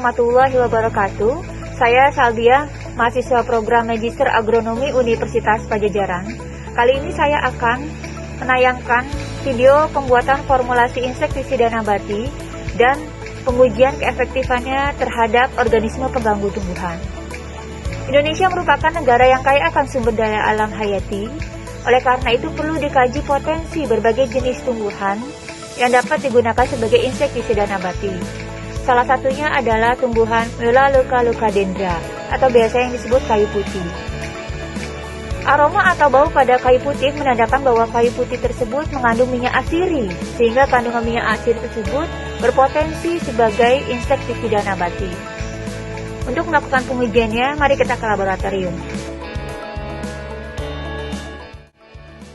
warahmatullahi wabarakatuh. Saya Saldia, mahasiswa program Magister Agronomi Universitas Padjadjaran. Kali ini saya akan menayangkan video pembuatan formulasi insektisida nabati dan pengujian keefektifannya terhadap organisme pengganggu tumbuhan. Indonesia merupakan negara yang kaya akan sumber daya alam hayati. Oleh karena itu perlu dikaji potensi berbagai jenis tumbuhan yang dapat digunakan sebagai insektisida nabati. Salah satunya adalah tumbuhan Melaleuca atau biasa yang disebut kayu putih. Aroma atau bau pada kayu putih menandakan bahwa kayu putih tersebut mengandung minyak asiri, sehingga kandungan minyak asiri tersebut berpotensi sebagai insektisida nabati. Untuk melakukan pengujiannya, mari kita ke laboratorium.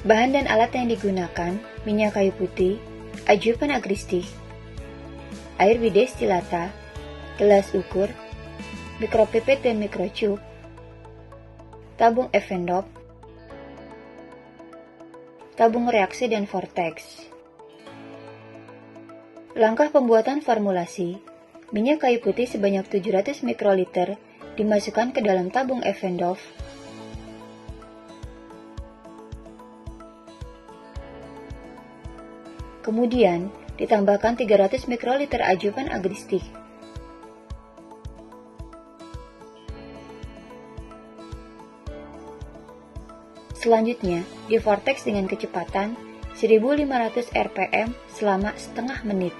Bahan dan alat yang digunakan: minyak kayu putih, ajupan agristik, air bidestilata, gelas ukur, mikropipet dan mikrocup, tabung Evendop, tabung reaksi dan vortex. Langkah pembuatan formulasi: minyak kayu putih sebanyak 700 mikroliter dimasukkan ke dalam tabung Evendop. Kemudian, ditambahkan 300 mikroliter ajupan agristik. Selanjutnya, di vortex dengan kecepatan 1500 rpm selama setengah menit.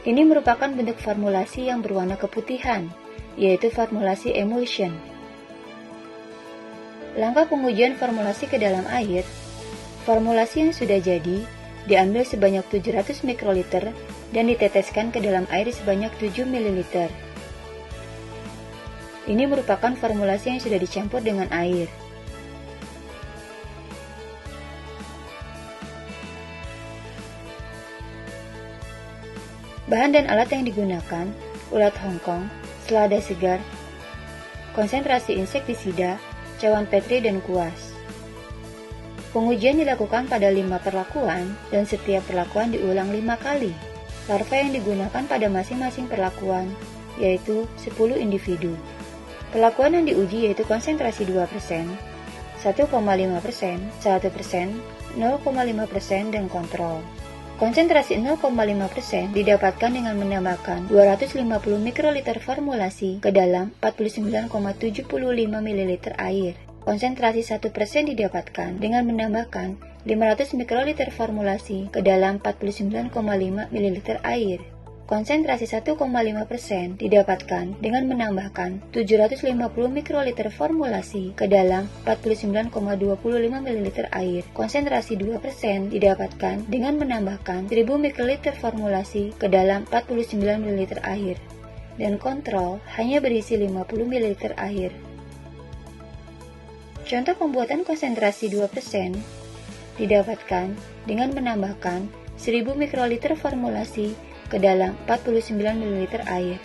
Ini merupakan bentuk formulasi yang berwarna keputihan, yaitu formulasi emulsion. Langkah pengujian formulasi ke dalam air: formulasi yang sudah jadi diambil sebanyak 700 mikroliter dan diteteskan ke dalam air sebanyak 7 ml. Ini merupakan formulasi yang sudah dicampur dengan air. Bahan dan alat yang digunakan: ulat Hongkong, selada segar, konsentrasi insektisida, cawan Petri, dan kuas. Pengujian dilakukan pada 5 perlakuan dan setiap perlakuan diulang 5 kali. Larva yang digunakan pada masing-masing perlakuan yaitu 10 individu. Perlakuan yang diuji yaitu konsentrasi 2%, 1,5%, 1%, 0,5% dan kontrol. Konsentrasi 0,5% didapatkan dengan menambahkan 250 mikroliter formulasi ke dalam 49,75 ml air. Konsentrasi 1% didapatkan dengan menambahkan 500 mikroliter formulasi ke dalam 49,5 ml air. Konsentrasi 1,5% didapatkan dengan menambahkan 750 mikroliter formulasi ke dalam 49,25 ml air. Konsentrasi 2% didapatkan dengan menambahkan 1000 mikroliter formulasi ke dalam 49 ml air. Dan kontrol hanya berisi 50 ml air. Contoh pembuatan konsentrasi 2% didapatkan dengan menambahkan 1000 mikroliter formulasi ke dalam 49 ml air.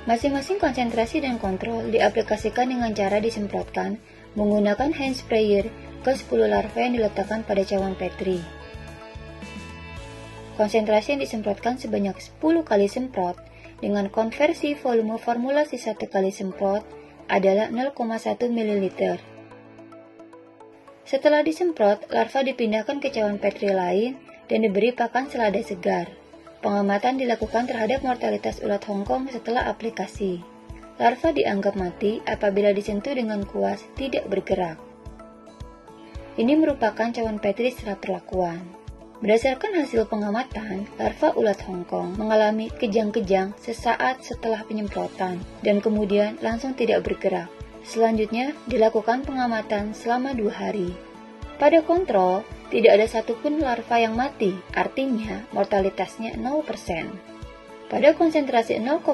Masing-masing konsentrasi dan kontrol diaplikasikan dengan cara disemprotkan menggunakan hand sprayer ke 10 larva yang diletakkan pada cawan Petri. Konsentrasi yang disemprotkan sebanyak 10 kali semprot dengan konversi volume formulasi 1 kali semprot adalah 0,1 ml. Setelah disemprot, larva dipindahkan ke cawan Petri lain dan diberi pakan selada segar. Pengamatan dilakukan terhadap mortalitas ulat Hongkong setelah aplikasi. Larva dianggap mati apabila disentuh dengan kuas tidak bergerak. Ini merupakan cawan Petri setelah perlakuan. Berdasarkan hasil pengamatan, larva ulat Hongkong mengalami kejang-kejang sesaat setelah penyemprotan dan kemudian langsung tidak bergerak. Selanjutnya, dilakukan pengamatan selama 2 hari. Pada kontrol, tidak ada satupun larva yang mati, artinya mortalitasnya 0%. Pada konsentrasi 0,5%,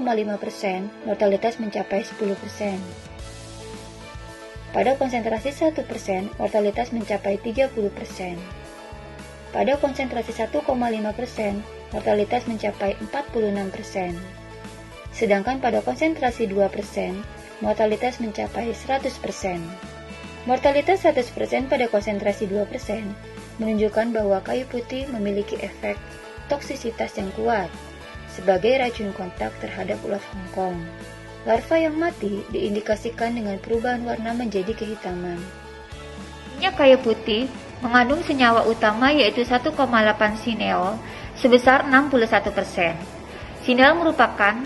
mortalitas mencapai 10%. Pada konsentrasi 1%, mortalitas mencapai 30%. Pada konsentrasi 1,5%, mortalitas mencapai 46%. Sedangkan pada konsentrasi 2%, mortalitas mencapai 100%. Mortalitas 100% pada konsentrasi 2% menunjukkan bahwa kayu putih memiliki efek toksisitas yang kuat sebagai racun kontak terhadap ulat Hongkong. Larva yang mati diindikasikan dengan perubahan warna menjadi kehitaman. Minyak kayu putih mengandung senyawa utama yaitu 1,8 sineol sebesar 61%. Sineol merupakan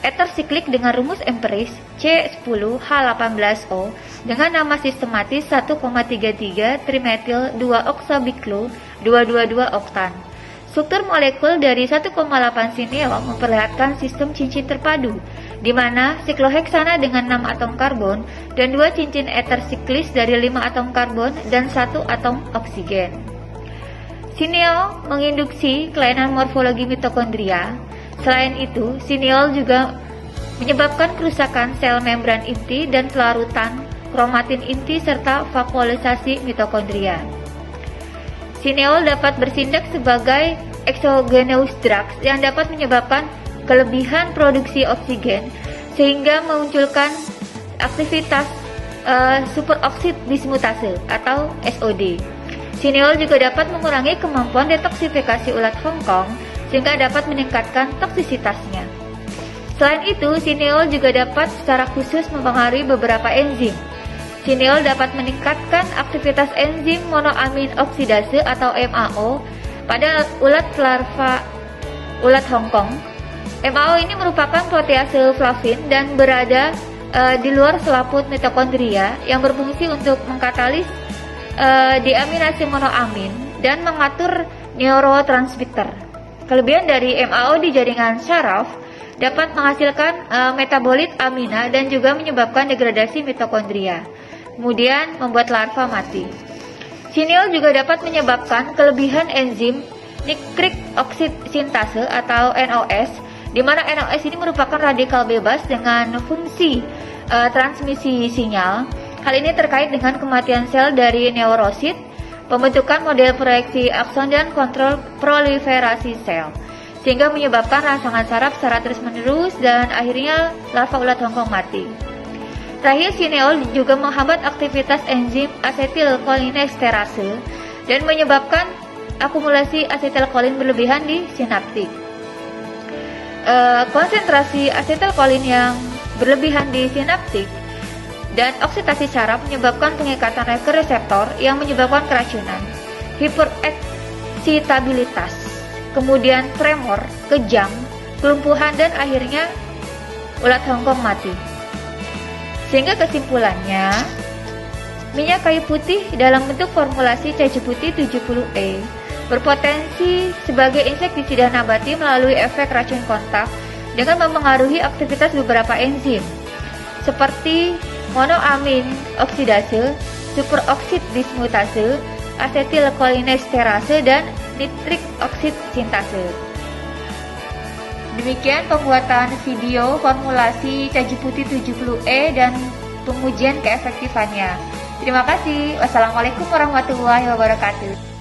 eter siklik dengan rumus empiris C10H18O dengan nama sistematis 1,33 trimetil 2-oksabiklo 222-oktan. Struktur molekul dari 1,8 sineol memperlihatkan sistem cincin terpadu, di mana sikloheksana dengan 6 atom karbon dan 2 cincin eter siklis dari 5 atom karbon dan 1 atom oksigen. Sineol menginduksi kelainan morfologi mitokondria. Selain itu, sineol juga menyebabkan kerusakan sel membran inti dan pelarutan kromatin inti serta vakuolisasi mitokondria. Sineol dapat bertindak sebagai exogenous drugs yang dapat menyebabkan kelebihan produksi oksigen sehingga memunculkan aktivitas superoksid dismutase atau SOD. Sineol juga dapat mengurangi kemampuan detoksifikasi ulat Hongkong sehingga dapat meningkatkan toksisitasnya. Selain itu, sineol juga dapat secara khusus mempengaruhi beberapa enzim. Sineol dapat meningkatkan aktivitas enzim monoamin oksidase atau MAO pada ulat larva ulat Hongkong. MAO ini merupakan protease flavin dan berada di luar selaput mitokondria yang berfungsi untuk mengkatalis deaminasi monoamin dan mengatur neurotransmitter. Kelebihan dari MAO di jaringan syaraf dapat menghasilkan metabolit amina dan juga menyebabkan degradasi mitokondria, kemudian membuat larva mati. Sineol juga dapat menyebabkan kelebihan enzim nitric oxide sintase atau NOS, di mana NOS ini merupakan radikal bebas dengan fungsi transmisi sinyal. Hal ini terkait dengan kematian sel dari neurosit, pembentukan model proyeksi akson dan kontrol proliferasi sel, sehingga menyebabkan rangsangan saraf secara terus-menerus dan akhirnya larva ulat Hongkong mati. Terakhir, sineol juga menghambat aktivitas enzim asetilkolinesterase dan menyebabkan akumulasi asetilkolin berlebihan di sinaptik. Konsentrasi asetilkolin yang berlebihan di sinaptik dan oksidasi saraf menyebabkan pengikatan ke reseptor yang menyebabkan keracunan, hipereksitabilitas, kemudian tremor, kejang, kelumpuhan, dan akhirnya ulat Hongkong mati. Sehingga kesimpulannya, minyak kayu putih dalam bentuk formulasi cair putih 70E berpotensi sebagai insektisida nabati melalui efek racun kontak dengan mempengaruhi aktivitas beberapa enzim seperti monoamin oksidase, superoksid dismutase, asetilkolinesterase, dan nitric oxide sintase. Demikian pembuatan video formulasi cair putih 70E dan pengujian keefektifannya. Terima kasih. Wassalamualaikum warahmatullahi wabarakatuh.